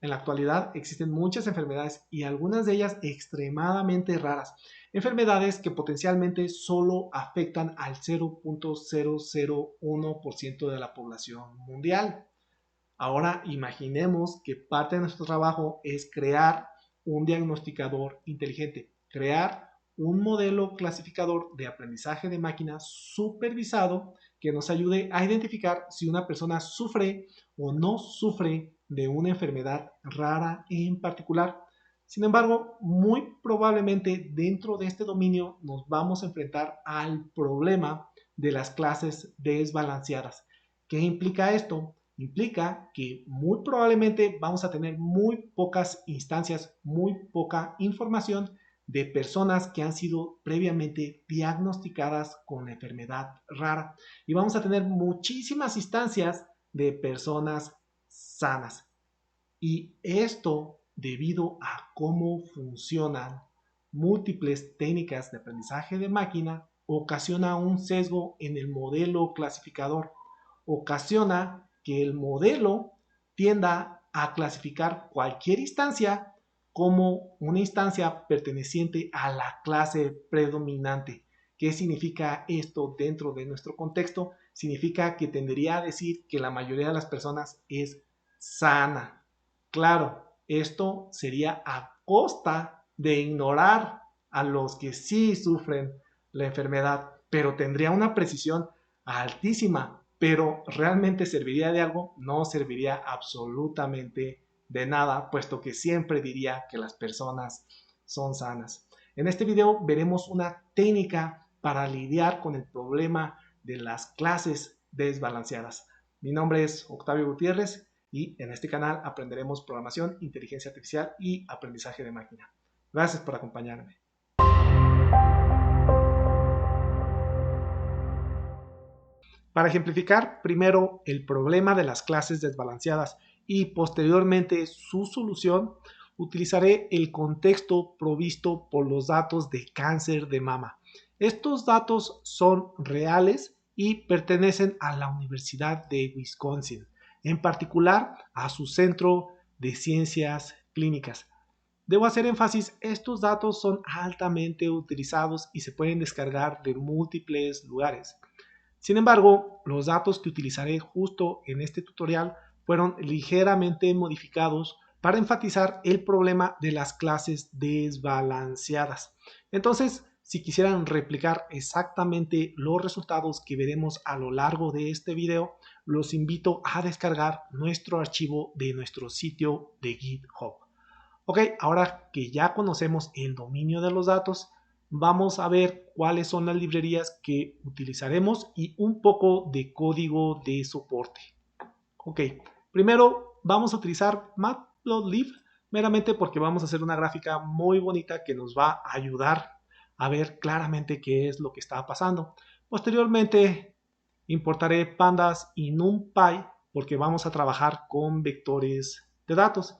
En la actualidad existen muchas enfermedades y algunas de ellas extremadamente raras. Enfermedades que potencialmente solo afectan al 0.001% de la población mundial. Ahora imaginemos que parte de nuestro trabajo es crear un diagnosticador inteligente, crear un modelo clasificador de aprendizaje de máquina supervisado que nos ayude a identificar si una persona sufre o no sufre de una enfermedad rara en particular. Sin embargo, muy probablemente dentro de este dominio nos vamos a enfrentar al problema de las clases desbalanceadas. ¿Qué implica esto? Implica que muy probablemente vamos a tener muy pocas instancias, muy poca información de personas que han sido previamente diagnosticadas con enfermedad rara. Y vamos a tener muchísimas instancias de personas sanas. Y esto debido a cómo funcionan múltiples técnicas de aprendizaje de máquina, ocasiona un sesgo en el modelo clasificador, ocasiona que el modelo tienda a clasificar cualquier instancia como una instancia perteneciente a la clase predominante. ¿Qué significa esto dentro de nuestro contexto? Significa que tendería a decir que la mayoría de las personas es sana. Claro, esto sería a costa de ignorar a los que sí sufren la enfermedad, pero tendría una precisión altísima, pero realmente serviría de algo, no serviría absolutamente de nada, puesto que siempre diría que las personas son sanas. En este video veremos una técnica para lidiar con el problema de las clases desbalanceadas. Mi nombre es Octavio Gutiérrez y en este canal aprenderemos programación, inteligencia artificial y aprendizaje de máquina. Gracias por acompañarme. Para ejemplificar primero el problema de las clases desbalanceadas y posteriormente su solución, utilizaré el contexto provisto por los datos de cáncer de mama. Estos datos son reales y pertenecen a la Universidad de Wisconsin, en particular a su Centro de Ciencias Clínicas. Debo hacer énfasis, estos datos son altamente utilizados y se pueden descargar de múltiples lugares. Sin embargo, los datos que utilizaré justo en este tutorial fueron ligeramente modificados para enfatizar el problema de las clases desbalanceadas. Entonces, si quisieran replicar exactamente los resultados que veremos a lo largo de este video, los invito a descargar nuestro archivo de nuestro sitio de GitHub. Ok, ahora que ya conocemos el dominio de los datos, vamos a ver cuáles son las librerías que utilizaremos y un poco de código de soporte. Ok, primero vamos a utilizar Matplotlib meramente porque vamos a hacer una gráfica muy bonita que nos va a ayudar a ver claramente qué es lo que está pasando. Posteriormente importaré pandas y NumPy porque vamos a trabajar con vectores de datos.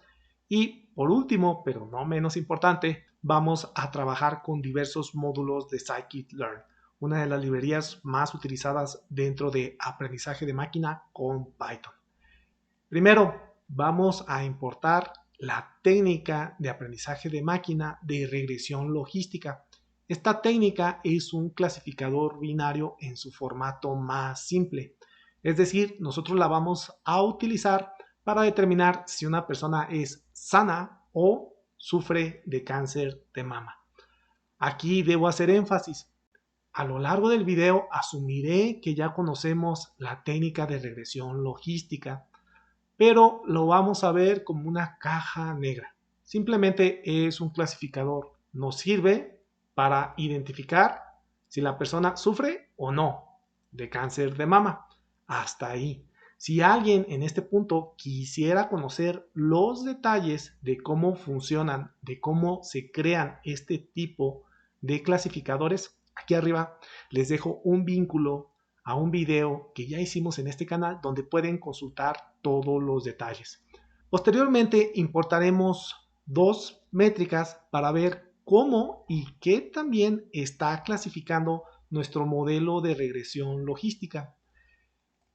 Y por último, pero no menos importante, vamos a trabajar con diversos módulos de scikit-learn, una de las librerías más utilizadas dentro de aprendizaje de máquina con Python. Primero, vamos a importar la técnica de aprendizaje de máquina de regresión logística. Esta técnica es un clasificador binario en su formato más simple. Es decir, nosotros la vamos a utilizar para determinar si una persona es sana o sufre de cáncer de mama. Aquí debo hacer énfasis. A lo largo del video asumiré que ya conocemos la técnica de regresión logística, pero lo vamos a ver como una caja negra. Simplemente es un clasificador. Nos sirve para identificar si la persona sufre o no de cáncer de mama. Hasta ahí. Si alguien en este punto quisiera conocer los detalles de cómo funcionan, de cómo se crean este tipo de clasificadores, aquí arriba les dejo un vínculo a un video que ya hicimos en este canal donde pueden consultar todos los detalles. Posteriormente importaremos dos métricas para ver cómo y qué también está clasificando nuestro modelo de regresión logística.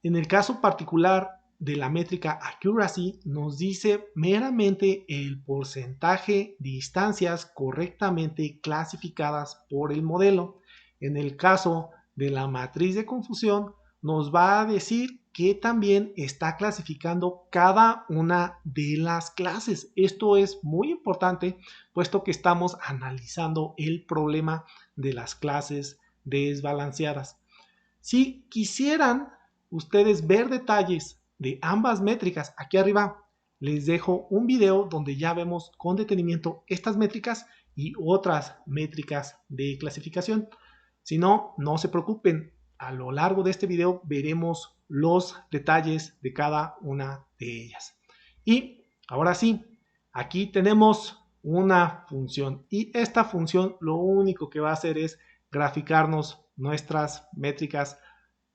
En el caso particular de la métrica accuracy nos dice meramente el porcentaje de instancias correctamente clasificadas por el modelo. En el caso de la matriz de confusión, nos va a decir que también está clasificando cada una de las clases. Esto es muy importante, puesto que estamos analizando el problema de las clases desbalanceadas. Si quisieran ustedes ver detalles de ambas métricas, aquí arriba les dejo un video donde ya vemos con detenimiento estas métricas y otras métricas de clasificación. Si no, no se preocupen, a lo largo de este video veremos los detalles de cada una de ellas. Y ahora sí, aquí tenemos una función y esta función lo único que va a hacer es graficarnos nuestras métricas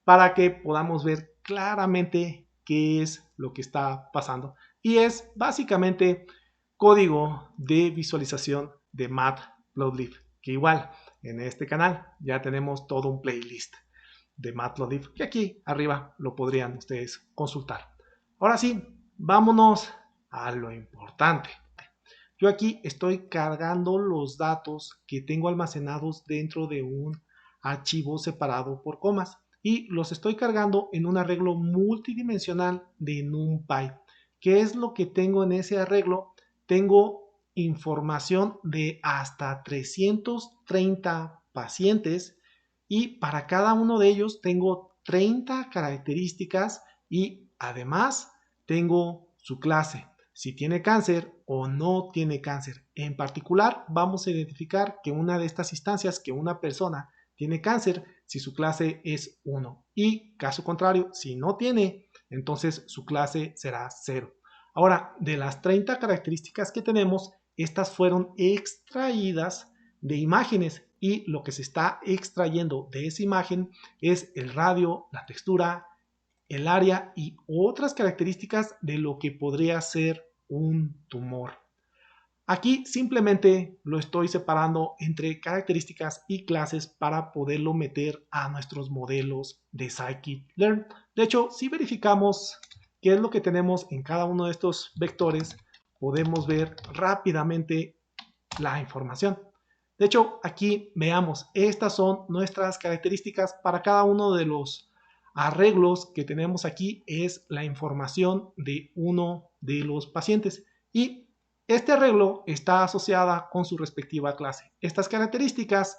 para que podamos ver claramente qué es lo que está pasando. Y es básicamente código de visualización de Matplotlib, que igual en este canal ya tenemos todo un playlist de Matplotlib que aquí arriba lo podrían ustedes consultar. Ahora sí, vámonos a lo importante. Yo aquí estoy cargando los datos que tengo almacenados dentro de un archivo separado por comas y los estoy cargando en un arreglo multidimensional de NumPy. ¿Qué es lo que tengo en ese arreglo? Tengo información de hasta 330 pacientes y para cada uno de ellos tengo 30 características y además tengo su clase, si tiene cáncer o no tiene cáncer. En particular, vamos a identificar que una de estas instancias, que una persona tiene cáncer, si su clase es 1 y caso contrario, si no tiene, entonces su clase será 0. Ahora, de las 30 características que tenemos, estas fueron extraídas de imágenes y lo que se está extrayendo de esa imagen es el radio, la textura, el área y otras características de lo que podría ser un tumor. Aquí simplemente lo estoy separando entre características y clases para poderlo meter a nuestros modelos de scikit-learn. De hecho, si verificamos qué es lo que tenemos en cada uno de estos vectores, podemos ver rápidamente la información. De hecho, aquí veamos, estas son nuestras características para cada uno de los arreglos que tenemos aquí, es la información de uno de los pacientes y este arreglo está asociada con su respectiva clase. Estas características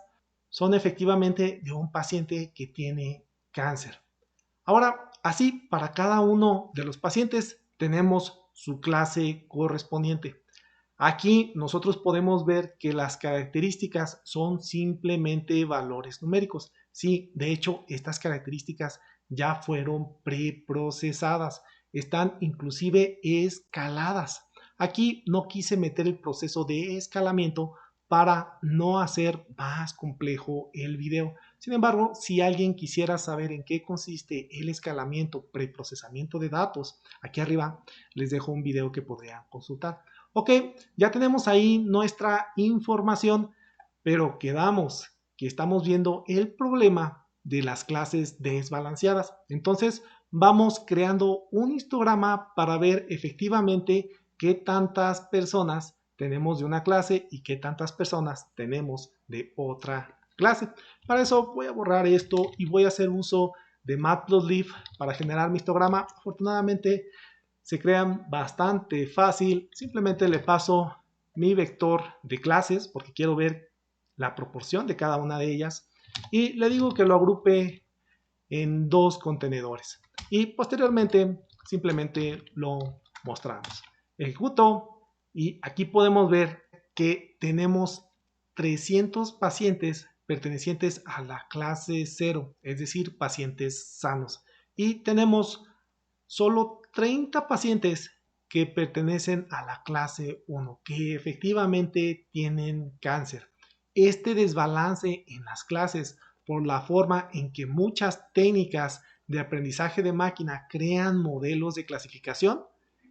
son efectivamente de un paciente que tiene cáncer. Ahora, así para cada uno de los pacientes tenemos su clase correspondiente. Aquí nosotros podemos ver que las características son simplemente valores numéricos. Sí, de hecho, estas características ya fueron preprocesadas, están inclusive escaladas. Aquí no quise meter el proceso de escalamiento para no hacer más complejo el video. Sin embargo, si alguien quisiera saber en qué consiste el escalamiento, preprocesamiento de datos, aquí arriba les dejo un video que podrían consultar. Ok, ya tenemos ahí nuestra información, pero quedamos que estamos viendo el problema de las clases desbalanceadas. Entonces, vamos creando un histograma para ver efectivamente qué tantas personas tenemos de una clase y qué tantas personas tenemos de otra clase. Para eso voy a borrar esto y voy a hacer uso de Matplotlib para generar mi histograma. Afortunadamente, se crean bastante fácil. Simplemente le paso mi vector de clases porque quiero ver la proporción de cada una de ellas y le digo que lo agrupe en dos contenedores y posteriormente simplemente lo mostramos. Ejecuto y aquí podemos ver que tenemos 300 pacientes pertenecientes a la clase 0, es decir, pacientes sanos, y tenemos solo 30 pacientes que pertenecen a la clase 1, que efectivamente tienen cáncer. Este desbalance en las clases por la forma en que muchas técnicas de aprendizaje de máquina crean modelos de clasificación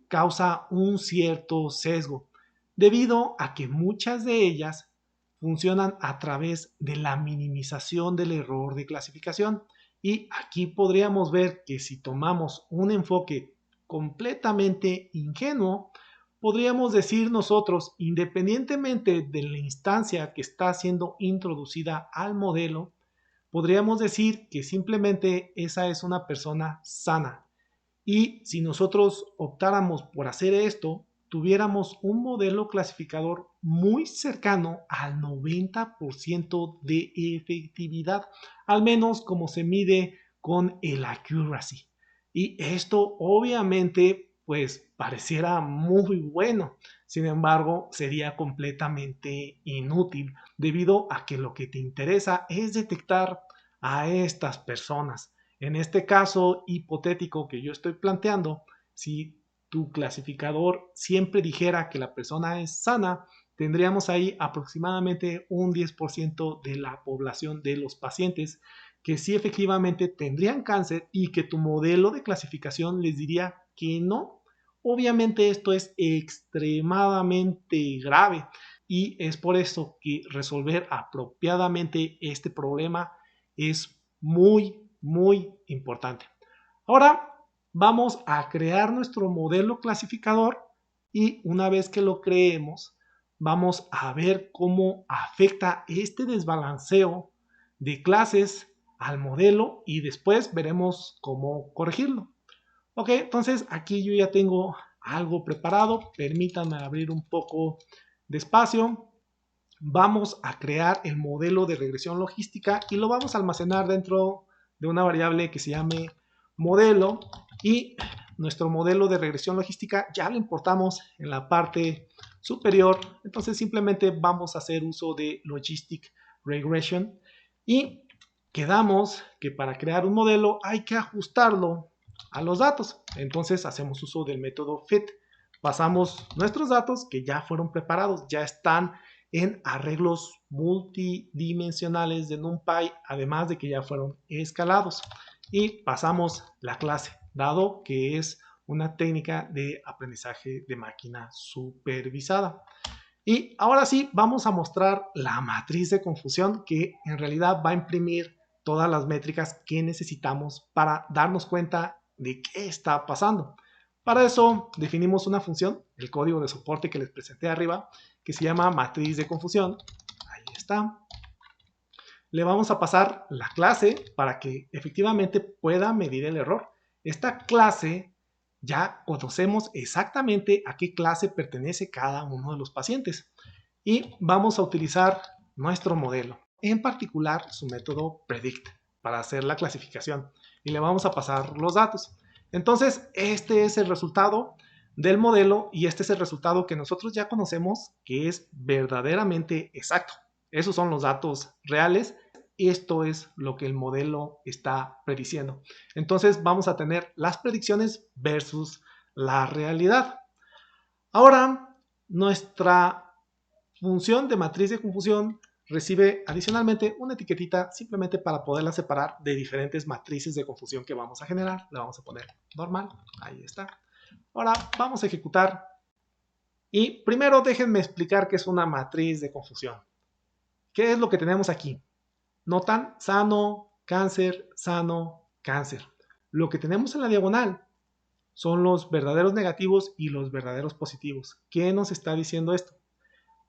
causa un cierto sesgo, debido a que muchas de ellas funcionan a través de la minimización del error de clasificación. Y aquí podríamos ver que si tomamos un enfoque completamente ingenuo, podríamos decir nosotros, independientemente de la instancia que está siendo introducida al modelo, podríamos decir que simplemente esa es una persona sana. Y si nosotros optáramos por hacer esto, tuviéramos un modelo clasificador muy cercano al 90% de efectividad, al menos como se mide con el accuracy. Y esto obviamente pues pareciera muy bueno, sin embargo sería completamente inútil debido a que lo que te interesa es detectar a estas personas. En este caso hipotético que yo estoy planteando, si tu clasificador siempre dijera que la persona es sana, tendríamos ahí aproximadamente un 10% de la población de los pacientes que sí efectivamente tendrían cáncer y que tu modelo de clasificación les diría que no. Obviamente esto es extremadamente grave y es por eso que resolver apropiadamente este problema es muy importante. Ahora vamos a crear nuestro modelo clasificador y una vez que lo creemos, vamos a ver cómo afecta este desbalanceo de clases al modelo y después veremos cómo corregirlo. Ok, entonces aquí yo ya tengo algo preparado. Permítanme abrir un poco de espacio. Vamos a crear el modelo de regresión logística y lo vamos a almacenar dentro de una variable que se llame modelo, y nuestro modelo de regresión logística ya lo importamos en la parte superior. Entonces simplemente vamos a hacer uso de logistic regression y quedamos que para crear un modelo hay que ajustarlo a los datos. Entonces hacemos uso del método fit. Pasamos nuestros datos que ya fueron preparados, ya están en arreglos multidimensionales de NumPy, además de que ya fueron escalados. Y pasamos la clase, dado que es una técnica de aprendizaje de máquina supervisada. Y ahora sí, vamos a mostrar la matriz de confusión que en realidad va a imprimir todas las métricas que necesitamos para darnos cuenta de qué está pasando. Para eso definimos una función, el código de soporte que les presenté arriba, que se llama matriz de confusión. Ahí está. Le vamos a pasar la clase para que efectivamente pueda medir el error. Esta clase ya conocemos exactamente a qué clase pertenece cada uno de los pacientes y vamos a utilizar nuestro modelo, en particular su método predict para hacer la clasificación, y le vamos a pasar los datos. Entonces este es el resultado del modelo y este es el resultado que nosotros ya conocemos, que es verdaderamente exacto. Esos son los datos reales. Esto es lo que el modelo está prediciendo. Entonces vamos a tener las predicciones versus la realidad. Ahora, nuestra función de matriz de confusión recibe adicionalmente una etiquetita simplemente para poderla separar de diferentes matrices de confusión que vamos a generar. Le vamos a poner normal. Ahí está. Ahora vamos a ejecutar. Y primero déjenme explicar qué es una matriz de confusión. ¿Qué es lo que tenemos aquí? Notan sano, cáncer, sano, cáncer. Lo que tenemos en la diagonal son los verdaderos negativos y los verdaderos positivos. ¿Qué nos está diciendo esto?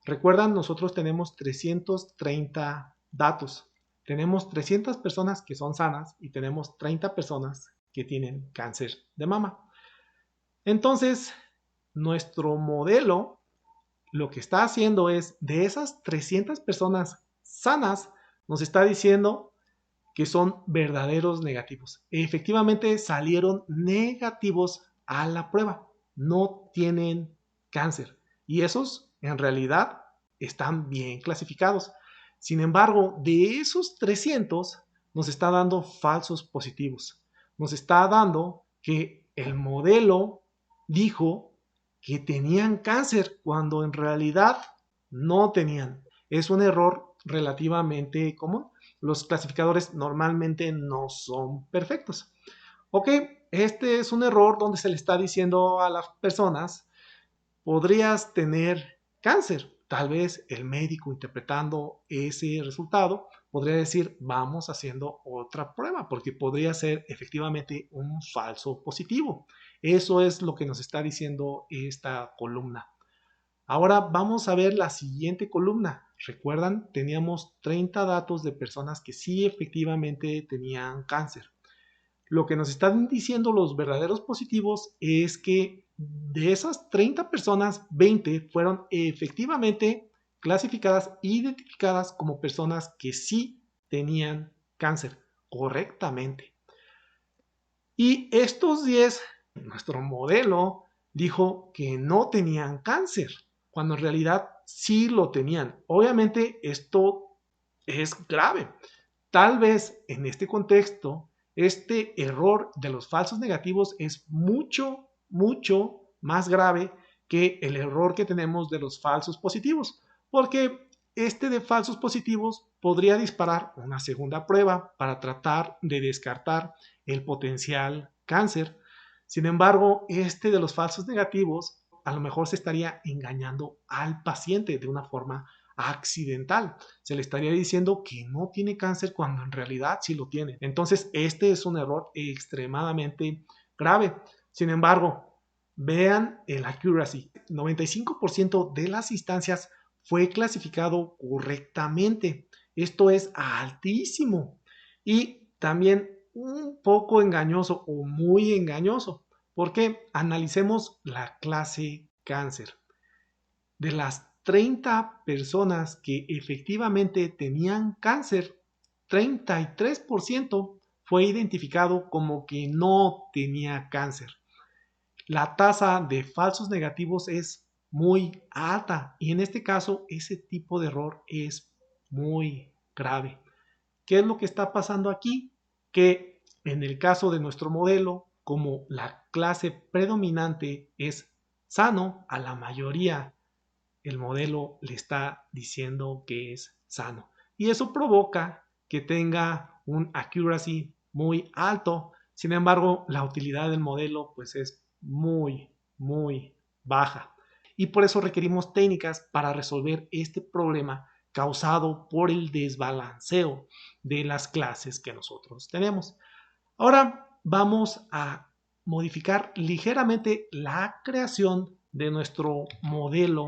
Recuerdan, nosotros tenemos 330 datos. Tenemos 300 personas que son sanas y tenemos 30 personas que tienen cáncer de mama. Entonces, nuestro modelo lo que está haciendo es, de esas 300 personas sanas, nos está diciendo que son verdaderos negativos. Efectivamente salieron negativos a la prueba. No tienen cáncer. Y esos en realidad están bien clasificados. Sin embargo, de esos 300 nos está dando falsos positivos. Nos está dando que el modelo dijo que tenían cáncer cuando en realidad no tenían. Es un error relativamente común. Los clasificadores normalmente no son perfectos. Ok, este es un error donde se le está diciendo a las personas, podrías tener cáncer. Tal vez el médico, interpretando ese resultado, podría decir, vamos haciendo otra prueba, porque podría ser efectivamente un falso positivo. Eso es lo que nos está diciendo esta columna. Ahora vamos a ver la siguiente columna. Recuerdan, teníamos 30 datos de personas que sí efectivamente tenían cáncer. Lo que nos están diciendo los verdaderos positivos es que de esas 30 personas, 20 fueron efectivamente clasificadas e identificadas como personas que sí tenían cáncer correctamente. Y estos 10, nuestro modelo dijo que no tenían cáncer, cuando en realidad sí lo tenían. Obviamente esto es grave. Tal vez en este contexto, este error de los falsos negativos es mucho, mucho más grave que el error que tenemos de los falsos positivos, porque este de falsos positivos podría disparar una segunda prueba para tratar de descartar el potencial cáncer. Sin embargo, este de los falsos negativos a lo mejor se estaría engañando al paciente de una forma accidental. Se le estaría diciendo que no tiene cáncer cuando en realidad sí lo tiene. Entonces, este es un error extremadamente grave. Sin embargo, vean el accuracy. 95% de las instancias fue clasificado correctamente. Esto es altísimo. Y también un poco engañoso o muy engañoso, porque analicemos la clase cáncer. De las 30 personas que efectivamente tenían cáncer, 33% fue identificado como que no tenía cáncer. La tasa de falsos negativos es muy alta y en este caso ese tipo de error es muy grave. ¿Qué es lo que está pasando aquí? Que en el caso de nuestro modelo, como la clase predominante es sano, a la mayoría el modelo le está diciendo que es sano. Y eso provoca que tenga un accuracy muy alto. Sin embargo, la utilidad del modelo pues es muy, muy baja. Y por eso requerimos técnicas para resolver este problema causado por el desbalanceo de las clases que nosotros tenemos. Ahora vamos a modificar ligeramente la creación de nuestro modelo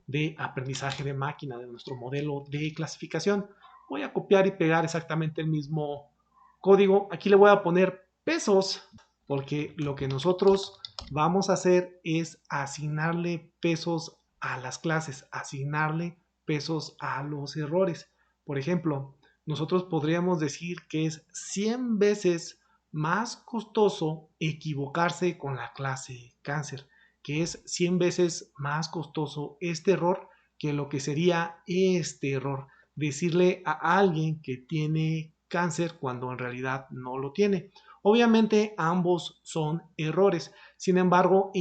de aprendizaje de máquina, de nuestro modelo de clasificación. Voy a copiar y pegar exactamente el mismo código. Aquí le voy a poner pesos porque lo que nosotros vamos a hacer es asignarle pesos a las clases, asignarle pesos a los errores. Por ejemplo, nosotros podríamos decir que es 100 veces más costoso equivocarse con la clase cáncer, que es 100 veces más costoso este error que lo que sería este error, decirle a alguien que tiene cáncer cuando en realidad no lo tiene. Obviamente ambos son errores, sin embargo,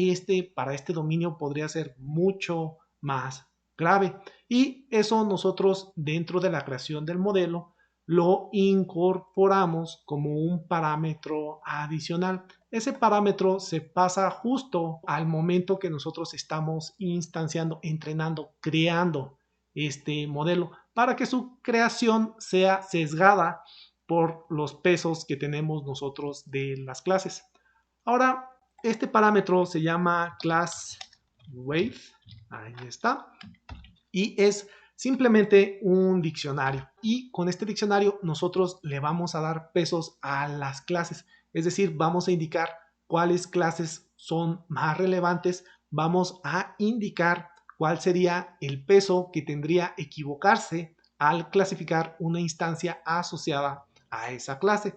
para este dominio podría ser mucho más grave y eso nosotros dentro de la creación del modelo lo incorporamos como un parámetro adicional. Ese parámetro se pasa justo al momento que nosotros estamos instanciando, entrenando, creando este modelo para que su creación sea sesgada por los pesos que tenemos nosotros de las clases. Ahora, este parámetro se llama class weight, ahí está, y es simplemente un diccionario. Y con este diccionario nosotros le vamos a dar pesos a las clases, es decir, vamos a indicar cuáles clases son más relevantes, vamos a indicar cuál sería el peso que tendría equivocarse al clasificar una instancia asociada a esa clase.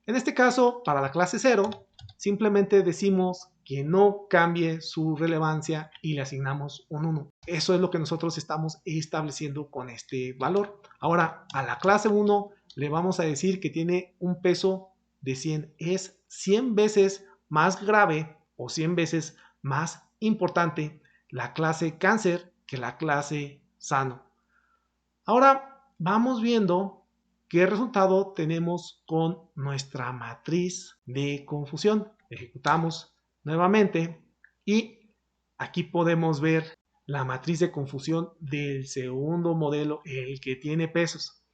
En este caso, para la clase 0, simplemente decimos que no cambie su relevancia y le asignamos un 1. Eso es lo que nosotros estamos estableciendo con este valor. Ahora, a la clase 1 le vamos a decir que tiene un peso de 100. Es 100 veces más grave o 100 veces más importante la clase cáncer que la clase sano. Ahora vamos viendo qué resultado tenemos con nuestra matriz de confusión. Ejecutamos nuevamente y aquí podemos ver la matriz de confusión del segundo modelo, el que tiene pesos.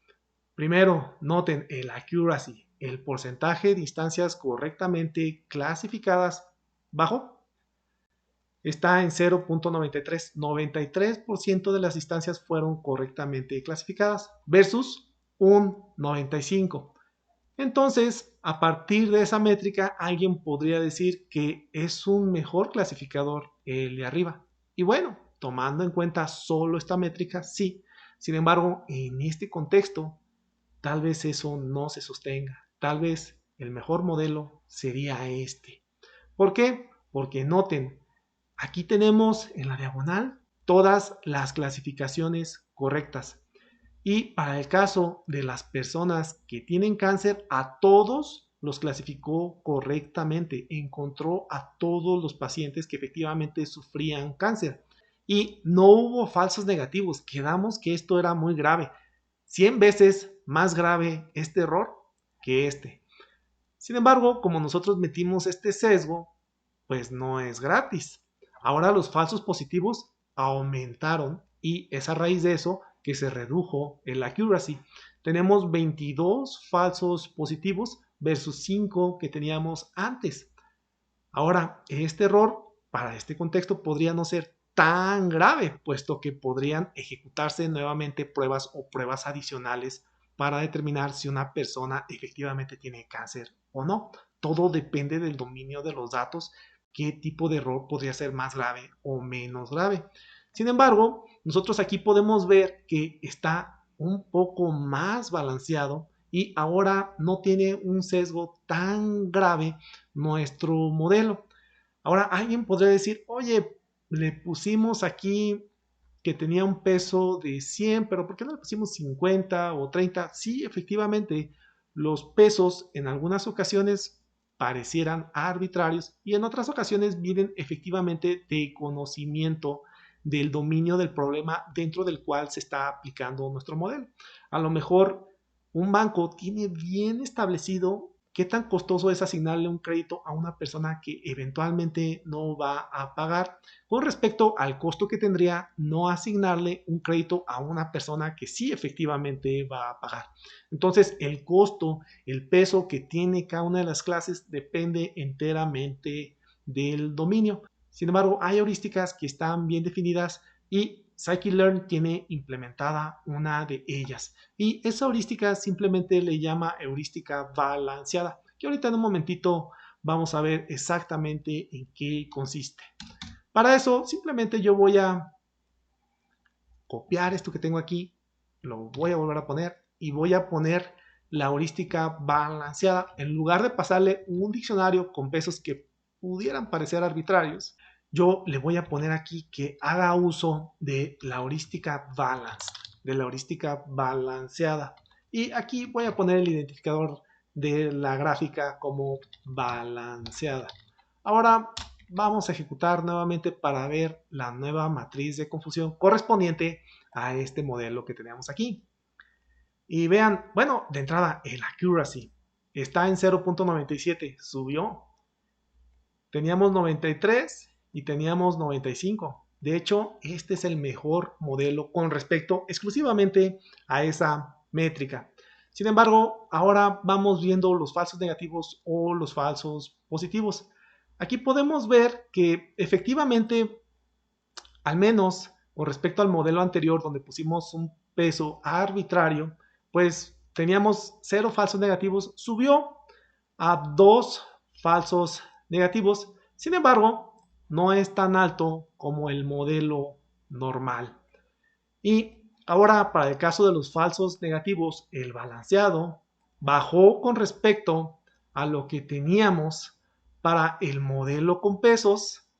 Primero, noten el accuracy, el porcentaje de instancias correctamente clasificadas bajó. Está en 0.93. 93% de las instancias fueron correctamente clasificadas versus un 95%. Entonces, a partir de esa métrica, alguien podría decir que es un mejor clasificador el de arriba. Y bueno, tomando en cuenta solo esta métrica, sí. Sin embargo, en este contexto, tal vez eso no se sostenga. Tal vez el mejor modelo sería este. ¿Por qué? Porque noten, aquí tenemos en la diagonal todas las clasificaciones correctas. Y para el caso de las personas que tienen cáncer, a todos los clasificó correctamente. Encontró a todos los pacientes que efectivamente sufrían cáncer. Y no hubo falsos negativos. Quedamos que esto era muy grave. 100 veces más grave este error que este. Sin embargo, como nosotros metimos este sesgo, pues no es gratis. Ahora los falsos positivos aumentaron y es a raíz de eso que se redujo el accuracy. Tenemos 22 falsos positivos versus 5 que teníamos antes. Ahora, este error para este contexto podría no ser tan grave, puesto que podrían ejecutarse nuevamente pruebas o pruebas adicionales para determinar si una persona efectivamente tiene cáncer o no. Todo depende del dominio de los datos, qué tipo de error podría ser más grave o menos grave. Sin embargo, nosotros aquí podemos ver que está un poco más balanceado y ahora no tiene un sesgo tan grave nuestro modelo. Ahora alguien podría decir, oye, le pusimos aquí que tenía un peso de 100, pero ¿por qué no le pusimos 50 o 30? Sí, efectivamente, los pesos en algunas ocasiones parecieran arbitrarios y en otras ocasiones vienen efectivamente de conocimiento del dominio del problema dentro del cual se está aplicando nuestro modelo. A lo mejor un banco tiene bien establecido qué tan costoso es asignarle un crédito a una persona que eventualmente no va a pagar con respecto al costo que tendría no asignarle un crédito a una persona que sí efectivamente va a pagar. Entonces, el costo, el peso que tiene cada una de las clases depende enteramente del dominio. Sin embargo, hay heurísticas que están bien definidas y Scikit-Learn tiene implementada una de ellas. Y esa heurística simplemente le llama heurística balanceada, que ahorita en un momentito vamos a ver exactamente en qué consiste. Para eso, simplemente yo voy a copiar esto que tengo aquí, lo voy a volver a poner y voy a poner la heurística balanceada. En lugar de pasarle un diccionario con pesos que pudieran parecer arbitrarios, yo le voy a poner aquí que haga uso de la heurística balance, de la heurística balanceada. Y aquí voy a poner el identificador de la gráfica como balanceada. Ahora vamos a ejecutar nuevamente para ver la nueva matriz de confusión correspondiente a este modelo que tenemos aquí. Y vean, bueno, de entrada el accuracy está en 0.97, subió. Teníamos 93 y teníamos 95. De hecho, este es el mejor modelo con respecto exclusivamente a esa métrica. Sin embargo, ahora vamos viendo los falsos negativos o los falsos positivos. Aquí podemos ver que efectivamente, al menos con respecto al modelo anterior donde pusimos un peso arbitrario, pues teníamos 0 falsos negativos, subió a 2 falsos negativos. Sin embargo, no es tan alto como el modelo normal. Y ahora, para el caso de los falsos negativos, el balanceado bajó con respecto a lo que teníamos para el modelo con pesos,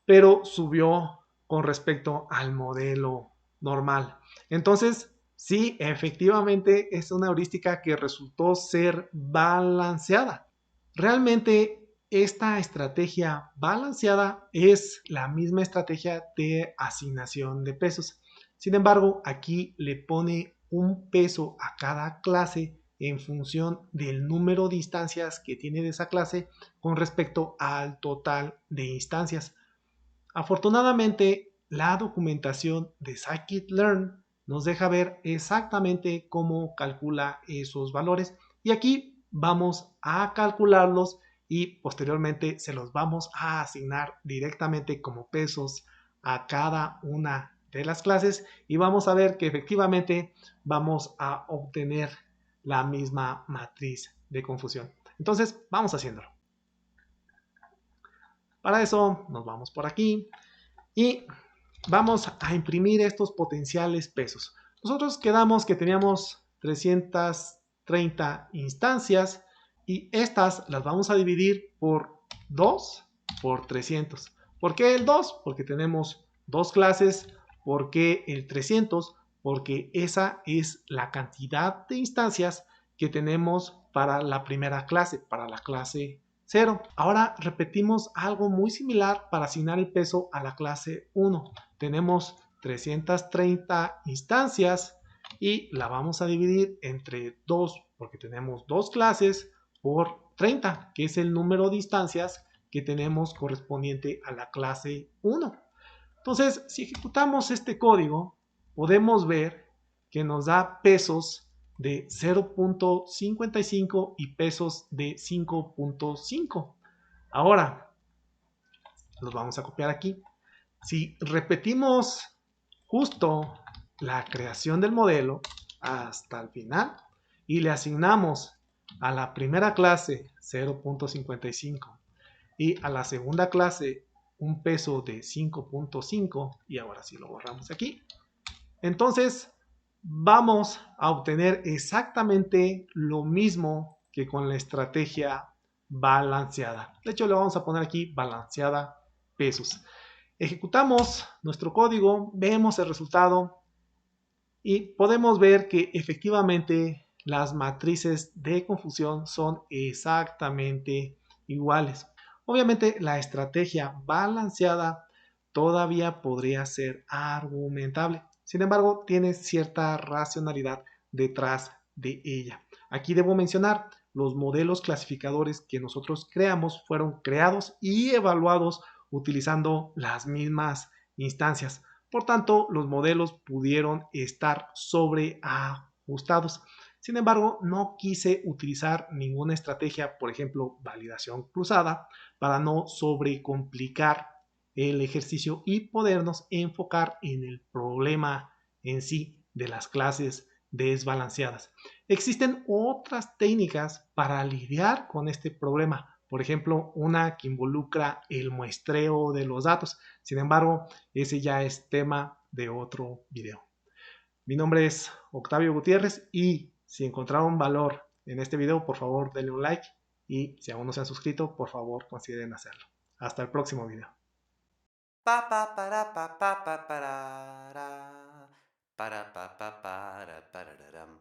pero subió con respecto al modelo normal. Entonces, sí, efectivamente es una heurística que resultó ser balanceada. Realmente esta estrategia balanceada es la misma estrategia de asignación de pesos. Sin embargo, aquí le pone un peso a cada clase en función del número de instancias que tiene de esa clase con respecto al total de instancias. Afortunadamente, la documentación de Scikit-Learn nos deja ver exactamente cómo calcula esos valores y aquí vamos a calcularlos y posteriormente se los vamos a asignar directamente como pesos a cada una de las clases y vamos a ver que efectivamente vamos a obtener la misma matriz de confusión. Entonces, vamos haciéndolo. Para eso nos vamos por aquí y vamos a imprimir estos potenciales pesos. Nosotros quedamos que teníamos 330 instancias y estas las vamos a dividir por 2 por 300. ¿Por qué el 2? Porque tenemos dos clases. ¿Por qué el 300? Porque esa es la cantidad de instancias que tenemos para la primera clase, para la clase 0. Ahora repetimos algo muy similar para asignar el peso a la clase 1. Tenemos 330 instancias y la vamos a dividir entre 2 porque tenemos dos clases por 30, que es el número de instancias que tenemos correspondiente a la clase 1. Entonces, si ejecutamos este código, podemos ver que nos da pesos de 0.55 y pesos de 5.5. Ahora, los vamos a copiar aquí. Si repetimos justo la creación del modelo hasta el final y le asignamos a la primera clase 0.55 y a la segunda clase un peso de 5.5 y ahora sí lo borramos aquí, entonces vamos a obtener exactamente lo mismo que con la estrategia balanceada. De hecho, le vamos a poner aquí balanceada pesos. Ejecutamos nuestro código, vemos el resultado y podemos ver que efectivamente las matrices de confusión son exactamente iguales. Obviamente la estrategia balanceada todavía podría ser argumentable. Sin embargo, tiene cierta racionalidad detrás de ella. Aquí debo mencionar, los modelos clasificadores que nosotros creamos fueron creados y evaluados utilizando las mismas instancias. Por tanto, los modelos pudieron estar sobreajustados. Sin embargo, no quise utilizar ninguna estrategia, por ejemplo, validación cruzada, para no sobrecomplicar el ejercicio y podernos enfocar en el problema en sí de las clases desbalanceadas. Existen otras técnicas para lidiar con este problema. Por ejemplo, una que involucra el muestreo de los datos. Sin embargo, ese ya es tema de otro video. Mi nombre es Octavio Gutiérrez y si encontraron valor en este video, por favor denle un like y si aún no se han suscrito, por favor consideren hacerlo. Hasta el próximo video. Pa pa para pa pa pa para para pa pa para pararam.